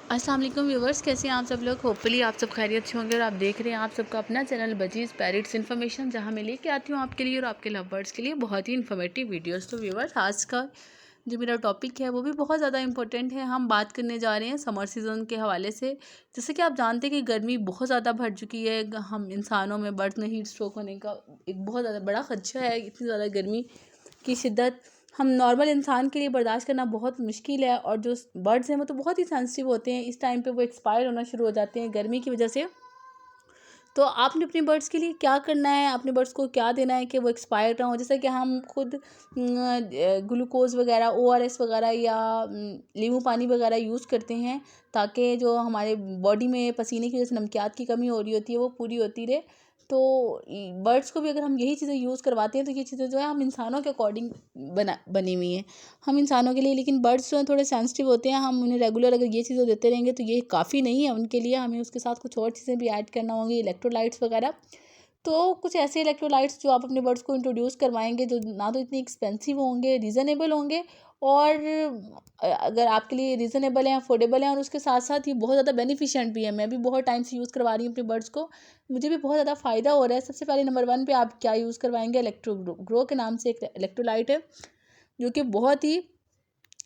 अस्सलाम वालेकुम व्यूवर्स, कैसे हैं आप सब लोग। होपफुली आप सब खैरियत से होंगे और आप देख रहे हैं आप सबका अपना चैनल बजीज़ पैरट्स इन्फॉर्मेशन, जहां मैं लेके आती हूं आपके लिए और आपके लव बर्ड्स के लिए बहुत ही इन्फॉर्मेटिव वीडियोस। तो व्यूवर्स, आज का जो मेरा टॉपिक है वो भी बहुत ज़्यादा इंपॉर्टेंट है। हम बात करने जा रहे हैं समर सीज़न के हवाले से। जैसे कि आप जानते हैं कि गर्मी बहुत ज़्यादा बढ़ चुकी है। हम इंसानों में बर्ड्स में हीट स्ट्रोक होने का एक बहुत ज़्यादा बड़ा खदशा है। इतनी ज़्यादा गर्मी की शिद्दत हम नॉर्मल इंसान के लिए बर्दाश्त करना बहुत मुश्किल है। और जो बर्ड्स हैं वो तो बहुत ही सेंसिटिव होते हैं। इस टाइम पे वो एक्सपायर होना शुरू हो जाते हैं गर्मी की वजह से। तो आपने अपने बर्ड्स के लिए क्या करना है, अपने बर्ड्स को क्या देना है कि वो एक्सपायर ना हो। जैसे कि हम खुद ग्लूकोज वगैरह, ओआरएस वगैरह या नींबू पानी वगैरह यूज़ करते हैं, ताकि जो हमारे बॉडी में पसीने की वजह से नमकियात की कमी हो रही होती है वो पूरी होती रहे। तो बर्ड्स को भी अगर हम यही चीज़ें यूज़ करवाते हैं तो ये चीज़ें जो है हम इंसानों के अकॉर्डिंग बनी हुई हैं हम इंसानों के लिए। लेकिन बर्ड्स जो हैं थोड़े सेंसिटिव होते हैं। हम उन्हें रेगुलर अगर ये चीज़ें देते रहेंगे तो ये काफ़ी नहीं है उनके लिए। हमें उसके साथ कुछ और चीज़ें भी ऐड करना होंगी, इलेक्ट्रोलाइट्स वगैरह। तो कुछ ऐसे इलेक्ट्रोलाइट्स जो आप अपने बर्ड्स को इंट्रोड्यूस करवाएंगे जो ना तो इतने एक्सपेंसिव होंगे, रीज़नेबल होंगे, और अगर आपके लिए रीज़नेबल हैं, अफोर्डेबल हैं, और उसके साथ साथ ये बहुत ज़्यादा बेनिफिशिएंट भी है। मैं भी बहुत टाइम से यूज़ करवा रही हूँ अपने बर्ड्स को, मुझे भी बहुत ज़्यादा फ़ायदा हो रहा है। सबसे पहले नंबर 1 पे आप क्या यूज़ करवाएंगे, इलेक्ट्रो ग्रो के नाम से एक इलेक्ट्रोलाइट है जो कि बहुत ही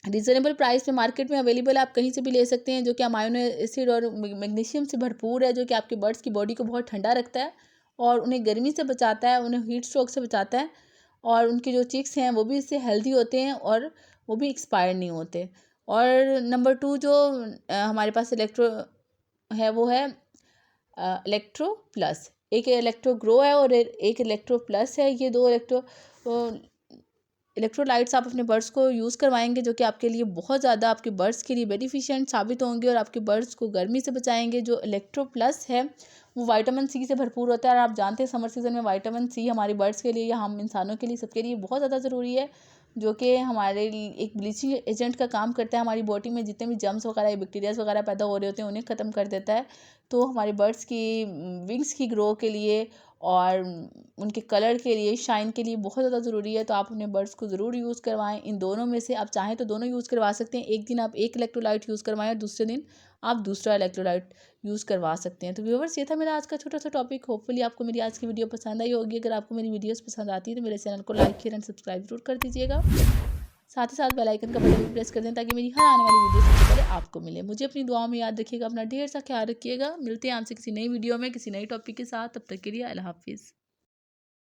रीज़नेबल प्राइस में मार्केट में अवेलेबल है। आप कहीं से भी ले सकते हैं, जो कि अमाइनो एसिड और मैग्नीशियम से भरपूर है, जो कि आपके बर्ड्स की बॉडी को बहुत ठंडा रखता है और उन्हें गर्मी से बचाता है, उन्हें हीट स्ट्रोक से बचाता है। और उनके जो चिक्स हैं वो भी इससे हेल्दी होते हैं और वो भी एक्सपायर नहीं होते। और नंबर 2 जो हमारे पास इलेक्ट्रो है वो है इलेक्ट्रो प्लस। एक इलेक्ट्रो ग्रो है और एक इलेक्ट्रो प्लस है। ये दो इलेक्ट्रोलाइट्स आप अपने बर्ड्स को यूज़ करवाएंगे जो कि आपके लिए बहुत ज़्यादा, आपके बर्ड्स के लिए बेनिफिशिएंट साबित होंगे और आपके बर्ड्स को गर्मी से बचाएंगे। जो इलेक्ट्रो प्लस है वो विटामिन सी से भरपूर होता है, और आप जानते हैं समर सीज़न में विटामिन सी हमारे बर्ड्स के लिए या हम इंसानों के लिए, सबके लिए बहुत ज़्यादा ज़रूरी है। जो कि हमारे लिए एक ब्लीचिंग एजेंट का काम करता है। हमारी बॉडी में जितने भी जर्म्स वगैरह या बैक्टीरियाज वगैरह पैदा हो रहे होते हैं उन्हें ख़त्म कर देता है। तो हमारे बर्ड्स की विंग्स की ग्रो के लिए और उनके कलर के लिए, शाइन के लिए बहुत ज़्यादा ज़रूरी है। तो आप अपने बर्ड्स को ज़रूर यूज़ करवाएं। इन दोनों में से आप चाहें तो दोनों यूज़ करवा सकते हैं। एक दिन आप एक इलेक्ट्रोलाइट यूज़ करवाएं और दूसरे दिन आप दूसरा इलेक्ट्रोलाइट यूज़ करवा सकते हैं। तो व्यूअर्स, ये था मेरा आज का छोटा सा टॉपिक। होपफुली आपको मेरी आज की वीडियो पसंद आई होगी। अगर आपको मेरी वीडियोस पसंद आती है तो मेरे चैनल को लाइक शेयर एंड सब्सक्राइब जरूर कर दीजिएगा। साथ ही साथ बेल आइकन का बटन भी प्रेस कर दें ताकि मेरी हर आने वाली वीडियो सबसे पहले आपको मिले। मुझे अपनी दुआओं में याद रखिएगा, अपना ढेर सा ख्याल रखिएगा। मिलते हैं आपसे किसी नई वीडियो में किसी नई टॉपिक के साथ। तब तक के लिए अल्लाह हाफिज़।